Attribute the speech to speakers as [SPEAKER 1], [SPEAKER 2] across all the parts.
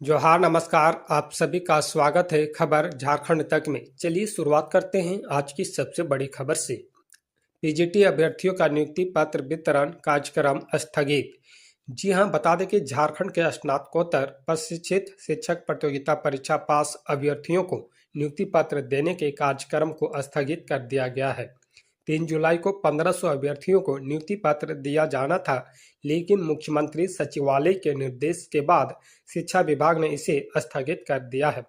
[SPEAKER 1] जोहार नमस्कार। आप सभी का स्वागत है खबर झारखंड तक में। चलिए शुरुआत करते हैं आज की सबसे बड़ी खबर से। पीजीटी अभ्यर्थियों का नियुक्ति पत्र वितरण कार्यक्रम स्थगित। जी हां, बता दें कि झारखंड के स्नातकोत्तर प्रशिक्षित शिक्षक प्रतियोगिता परीक्षा पास अभ्यर्थियों को नियुक्ति पत्र देने के कार्यक्रम को स्थगित कर दिया गया है। 3 जुलाई को 1500 अभ्यर्थियों को नियुक्ति पत्र दिया जाना था, लेकिन मुख्यमंत्री सचिवालय के निर्देश के बाद शिक्षा विभाग ने इसे स्थगित कर दिया है।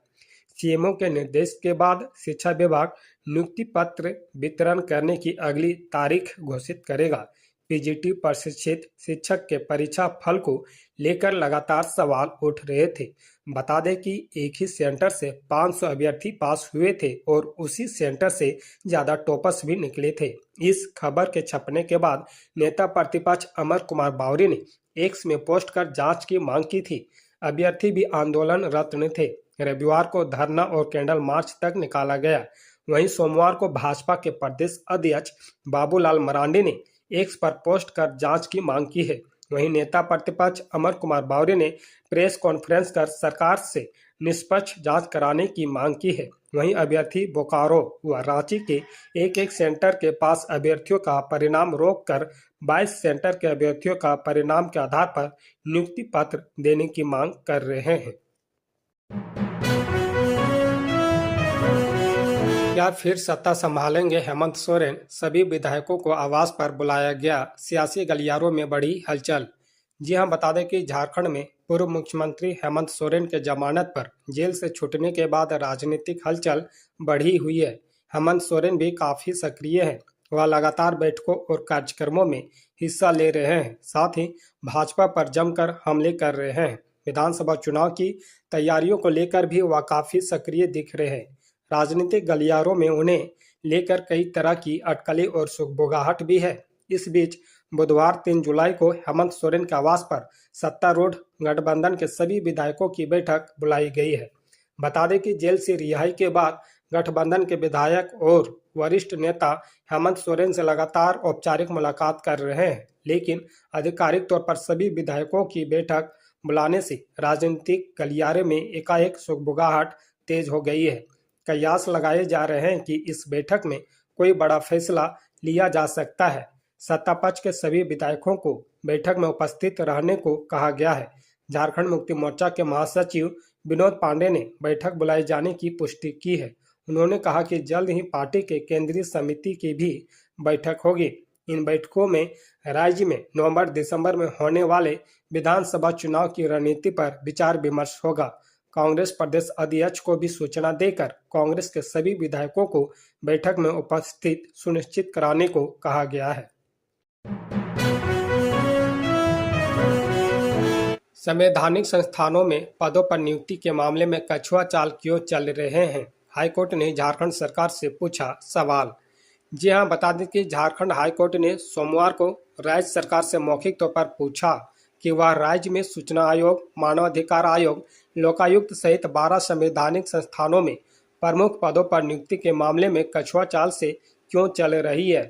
[SPEAKER 1] सीएमओ के निर्देश के बाद शिक्षा विभाग नियुक्ति पत्र वितरण करने की अगली तारीख घोषित करेगा। पीजीटी प्रशिक्षित शिक्षक के परीक्षा फल को लेकर लगातार सवाल उठ रहे थे। बता दें कि एक ही सेंटर से 500 अभ्यर्थी पास हुए थे और उसी सेंटर से ज्यादा टॉपर्स भी निकले थे। इस खबर के छपने के बाद नेता प्रतिपक्ष अमर कुमार बावरी ने एक्स में पोस्ट कर जांच की मांग की थी। अभ्यर्थी भी आंदोलनरत थे। रविवार को धरना और कैंडल मार्च तक निकाला गया। वहीं सोमवार को भाजपा के प्रदेश अध्यक्ष बाबूलाल मरांडी ने एक्स पर पोस्ट कर जांच की मांग की है। वहीं नेता प्रतिपक्ष अमर कुमार बावरी ने प्रेस कॉन्फ्रेंस कर सरकार से निष्पक्ष जांच कराने की मांग की है। वहीं अभ्यर्थी बोकारो व रांची के एक सेंटर के पास अभ्यर्थियों का परिणाम रोककर 22 सेंटर के अभ्यर्थियों का परिणाम के आधार पर नियुक्ति पत्र देने की मांग कर रहे हैं। क्या फिर सत्ता संभालेंगे हेमंत सोरेन? सभी विधायकों को आवास पर बुलाया गया। सियासी गलियारों में बड़ी हलचल। जी हां, बता दें कि झारखंड में पूर्व मुख्यमंत्री हेमंत सोरेन के जमानत पर जेल से छूटने के बाद राजनीतिक हलचल बढ़ी हुई है। हेमंत सोरेन भी काफी सक्रिय हैं। वह लगातार बैठकों और कार्यक्रमों में हिस्सा ले रहे हैं, साथ ही भाजपा पर जमकर हमले कर रहे हैं। विधानसभा चुनाव की तैयारियों को लेकर भी वह काफी सक्रिय दिख रहे हैं। राजनीतिक गलियारों में उन्हें लेकर कई तरह की अटकलें और सुगबुगाहट भी है। इस बीच बुधवार 3 जुलाई को हेमंत सोरेन के आवास पर सत्तारूढ़ गठबंधन के सभी विधायकों की बैठक बुलाई गई है। बता दें कि जेल से रिहाई के बाद गठबंधन के विधायक और वरिष्ठ नेता हेमंत सोरेन से लगातार औपचारिक मुलाकात कर रहे हैं, लेकिन आधिकारिक तौर पर सभी विधायकों की बैठक बुलाने से राजनीतिक गलियारे में एकाएक सुगबुगाहट तेज हो गई है। कयास लगाए जा रहे हैं कि इस बैठक में कोई बड़ा फैसला लिया जा सकता है। सत्ता पक्ष के सभी विधायकों को बैठक में उपस्थित रहने को कहा गया है। झारखंड मुक्ति मोर्चा के महासचिव विनोद पांडे ने बैठक बुलाए जाने की पुष्टि की है। उन्होंने कहा कि जल्द ही पार्टी के केंद्रीय समिति की भी बैठक होगी। इन बैठकों में राज्य में नवंबर-दिसंबर में होने वाले विधानसभा चुनाव की रणनीति पर विचार विमर्श होगा। कांग्रेस प्रदेश अध्यक्ष को भी सूचना देकर कांग्रेस के सभी विधायकों को बैठक में उपस्थित सुनिश्चित कराने को कहा गया है। संवैधानिक संस्थानों में पदों पर नियुक्ति के मामले में कछुआ चाल क्यों चल रहे हैं? हाईकोर्ट ने झारखंड सरकार से पूछा सवाल। जी हां, बता दें कि झारखंड हाईकोर्ट ने सोमवार को राज्य सरकार से मौखिक तौर पर पूछा कि वह राज्य में सूचना आयोग, मानवाधिकार आयोग, लोकायुक्त सहित 12 संवैधानिक संस्थानों में प्रमुख पदों पर नियुक्ति के मामले में कछुआ चाल से क्यों चल रही है।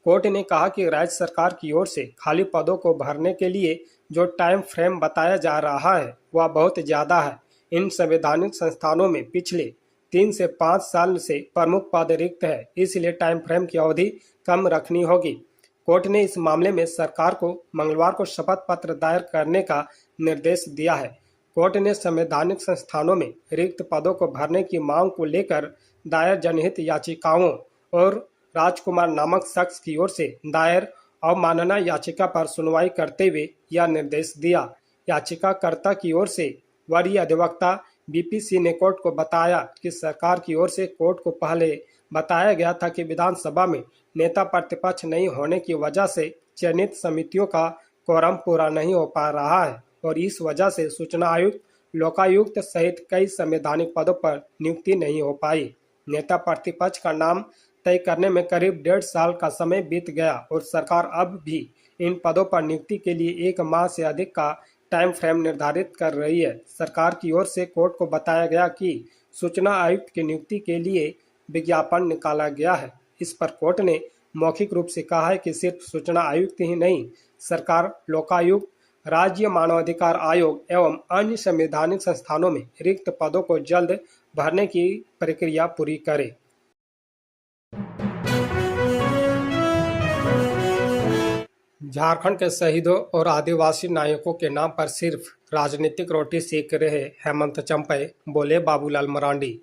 [SPEAKER 1] कोर्ट ने कहा कि राज्य सरकार की ओर से खाली पदों को भरने के लिए जो टाइम फ्रेम बताया जा रहा है वह बहुत ज़्यादा है। इन संवैधानिक संस्थानों में पिछले 3 से 5 साल से प्रमुख पद रिक्त है, इसलिए टाइम फ्रेम की अवधि कम रखनी होगी। कोर्ट ने इस मामले में सरकार को मंगलवार को शपथ पत्र दायर करने का निर्देश दिया है। कोर्ट ने संवैधानिक संस्थानों में रिक्त पदों को भरने की मांग को लेकर दायर जनहित याचिकाओं और राजकुमार नामक शख्स की ओर से दायर अवमानना याचिका पर सुनवाई करते हुए यह निर्देश दिया। याचिकाकर्ता की ओर से वरीय अधिवक्ता बीपी सिंह ने कोर्ट को बताया कि सरकार की ओर से कोर्ट को पहले बताया गया था कि विधानसभा में नेता प्रतिपक्ष नहीं होने की वजह से चयनित समितियों का कोरम पूरा नहीं हो पा रहा है और इस वजह से सूचना आयुक्त, लोकायुक्त सहित कई संवैधानिक पदों पर नियुक्ति नहीं हो पाई। नेता प्रतिपक्ष का नाम तय करने में करीब 1.5 साल का समय बीत गया और सरकार अब भी इन पदों पर नियुक्ति के लिए 1 माह से अधिक का टाइम फ्रेम निर्धारित कर रही है। सरकार की ओर से कोर्ट को बताया गया कि सूचना आयुक्त की नियुक्ति के लिए विज्ञापन निकाला गया है। इस पर कोर्ट ने मौखिक रूप से कहा है कि सिर्फ सूचना आयुक्त ही नहीं, सरकार लोकायुक्त, राज्य मानवाधिकार आयोग एवं अन्य संवैधानिक संस्थानों में रिक्त पदों को जल्द भरने की प्रक्रिया पूरी करे। झारखंड के शहीदों और आदिवासी नायकों के नाम पर सिर्फ राजनीतिक रोटी सेक रहे हेमंत चंपई, बोले बाबूलाल मरांडी।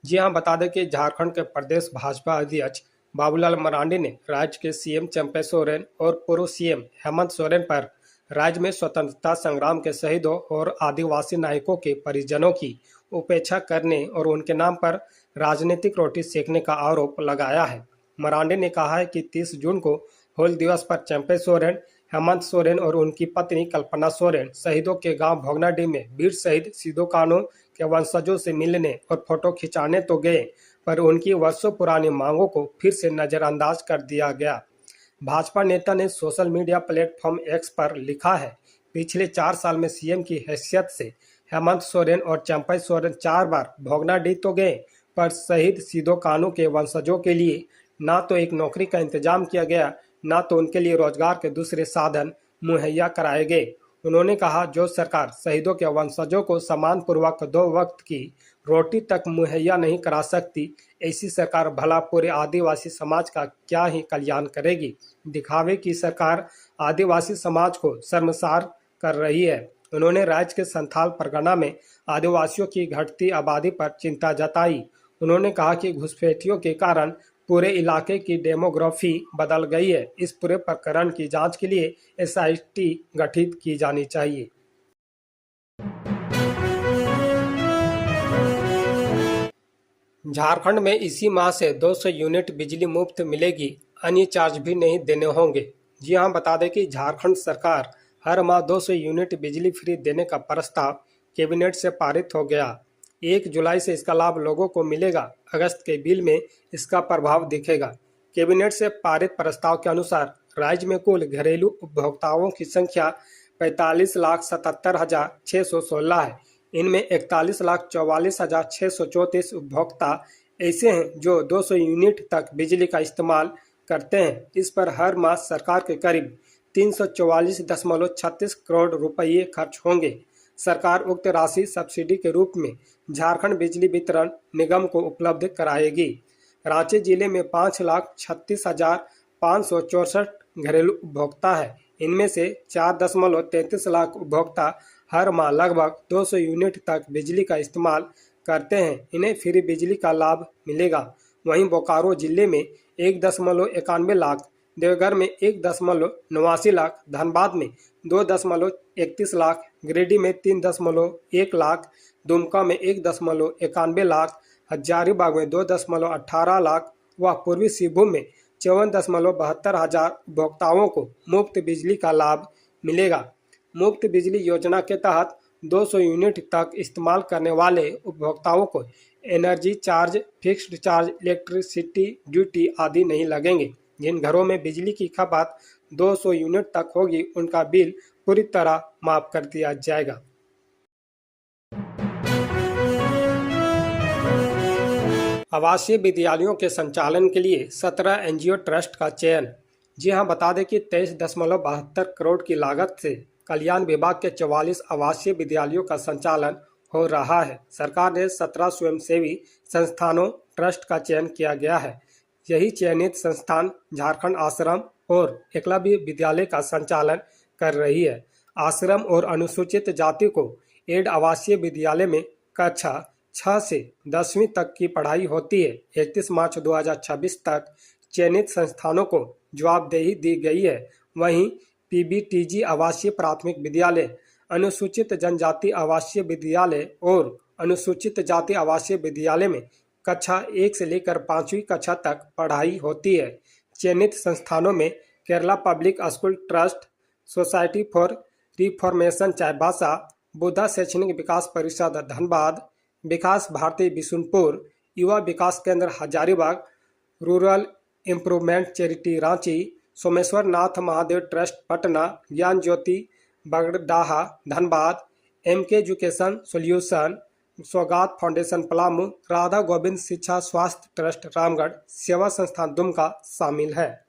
[SPEAKER 1] जी हां, बता दें कि झारखंड के प्रदेश भाजपा अध्यक्ष बाबूलाल मरांडी ने राज्य के सीएम चंपई सोरेन और पूर्व सीएम हेमंत सोरेन पर राज्य में स्वतंत्रता संग्राम के शहीदों और आदिवासी नायकों के परिजनों की उपेक्षा करने और उनके नाम पर राजनीतिक रोटी सेकने का आरोप लगाया है। मरांडी ने कहा है कि 30 जून को हूल दिवस पर चंपई सोरेन, हेमंत सोरेन और उनकी पत्नी कल्पना सोरेन शहीदों के गांव भोगनाडीह में वीर शहीद सिदो कान्हू के वंशजों से मिलने और फोटो खिंचाने तो गए, पर उनकी वर्षों पुरानी मांगों को फिर से नजरअंदाज कर दिया गया। भाजपा नेता ने सोशल मीडिया प्लेटफॉर्म एक्स पर लिखा है, पिछले 4 साल में सीएम की हैसियत से हेमंत सोरेन और चंपई सोरेन 4 बार भोगनाडीह तो गए, पर शहीद सिदो कान्हू के वंशजों के लिए ना तो एक नौकरी का इंतजाम किया गया, ना तो उनके लिए रोजगार के दूसरे साधन मुहैया कराए गए। उन्होंने कहा, जो सरकार शहीदों के वंशजों को सम्मान पूर्वक 2 वक्त की रोटी तक मुहैया नहीं करा सकती, ऐसी सरकार भला पूरे आदिवासी समाज का क्या ही कल्याण करेगी। दिखावे की सरकार आदिवासी समाज को शर्मसार कर रही है। उन्होंने राज्य के संथाल परगना में आदिवासियों की घटती आबादी पर चिंता जताई। उन्होंने कहा कि घुसपैठियों के कारण पूरे इलाके की डेमोग्राफी बदल गई है। इस पूरे प्रकरण की जांच के लिए एसआईटी गठित की जानी चाहिए। झारखंड में इसी माह से 200 यूनिट बिजली मुफ्त मिलेगी, अन्य चार्ज भी नहीं देने होंगे। जी हां, बता दें कि झारखंड सरकार हर माह 200 यूनिट बिजली फ्री देने का प्रस्ताव कैबिनेट से पारित हो गया। 1 जुलाई से इसका लाभ लोगों को मिलेगा। अगस्त के बिल में इसका प्रभाव दिखेगा। कैबिनेट से पारित प्रस्ताव के अनुसार राज्य में कुल घरेलू उपभोक्ताओं की संख्या 45,77,616 है। इनमें 41,44,634 उपभोक्ता ऐसे हैं जो 200 यूनिट तक बिजली का इस्तेमाल करते हैं। इस पर हर माह सरकार के करीब 344.36 करोड़ रुपये खर्च होंगे। सरकार उक्त राशि सब्सिडी के रूप में झारखंड बिजली वितरण निगम को उपलब्ध कराएगी। रांची जिले में 5,36,564 घरेलू उपभोक्ता है। इनमें से 4.33 लाख उपभोक्ता हर माह लगभग 200 यूनिट तक बिजली का इस्तेमाल करते हैं। इन्हें फ्री बिजली का लाभ मिलेगा। वहीं बोकारो जिले में 1.91 लाख, देवघर में 1.89 लाख, धनबाद में 2.31 लाख, गिरिडीह में 3.1 लाख, दुमका में 1.91 लाख, हजारीबाग में 2.18 लाख व पूर्वी सिंहभूम में 54.72 हजार उपभोक्ताओं को मुफ्त बिजली का लाभ मिलेगा। मुफ्त बिजली योजना के तहत 200 यूनिट तक इस्तेमाल करने वाले उपभोक्ताओं को energy charge, fixed charge, electricity duty आदि नहीं लगेंगे। जिन घरों में बिजली की खपत 200 यूनिट तक होगी, उनका बिल पूरी तरह माफ कर दिया जाएगा। आवासीय विद्यालयों के संचालन के लिए 17 एनजीओ ट्रस्ट का चयन। जी हां, बता दें कि 23.72 करोड़ की लागत से कल्याण विभाग के 44 आवासीय विद्यालयों का संचालन हो रहा है। सरकार ने 17 स्वयंसेवी संस्थानों ट्रस्ट का चयन किया गया है। यही चयनित संस्थान झारखंड आश्रम और एकलव्य विद्यालय का संचालन कर रही है। आश्रम और अनुसूचित जाति को एड आवासीय विद्यालय में कक्षा 6 से 10वीं तक की पढ़ाई होती है। 31 मार्च 2026 तक चयनित संस्थानों को जवाबदेही दी गई है। वहीं पीबीटीजी आवासीय प्राथमिक विद्यालय, अनुसूचित जनजाति आवासीय विद्यालय और अनुसूचित जाति आवासीय विद्यालय में कक्षा 1 से लेकर 5वीं कक्षा तक पढ़ाई होती है। चयनित संस्थानों में Kerala public school trust, society for reformation Chaibasa, Buddha शैक्षणिक विकास परिषद धनबाद, विकास Bharti Bishunpur, Yuva Vikas Kendra Hazaribagh, rural improvement charity Ranchi, Someshwar Nath Mahadev trust Patna, Gyan Jyoti Bagdaha Dhanbad, MK education solution, Saugat foundation Palamu, Radha Govind Shiksha Swasthya trust Ramgarh, सेवा संस्थान दुमका शामिल है।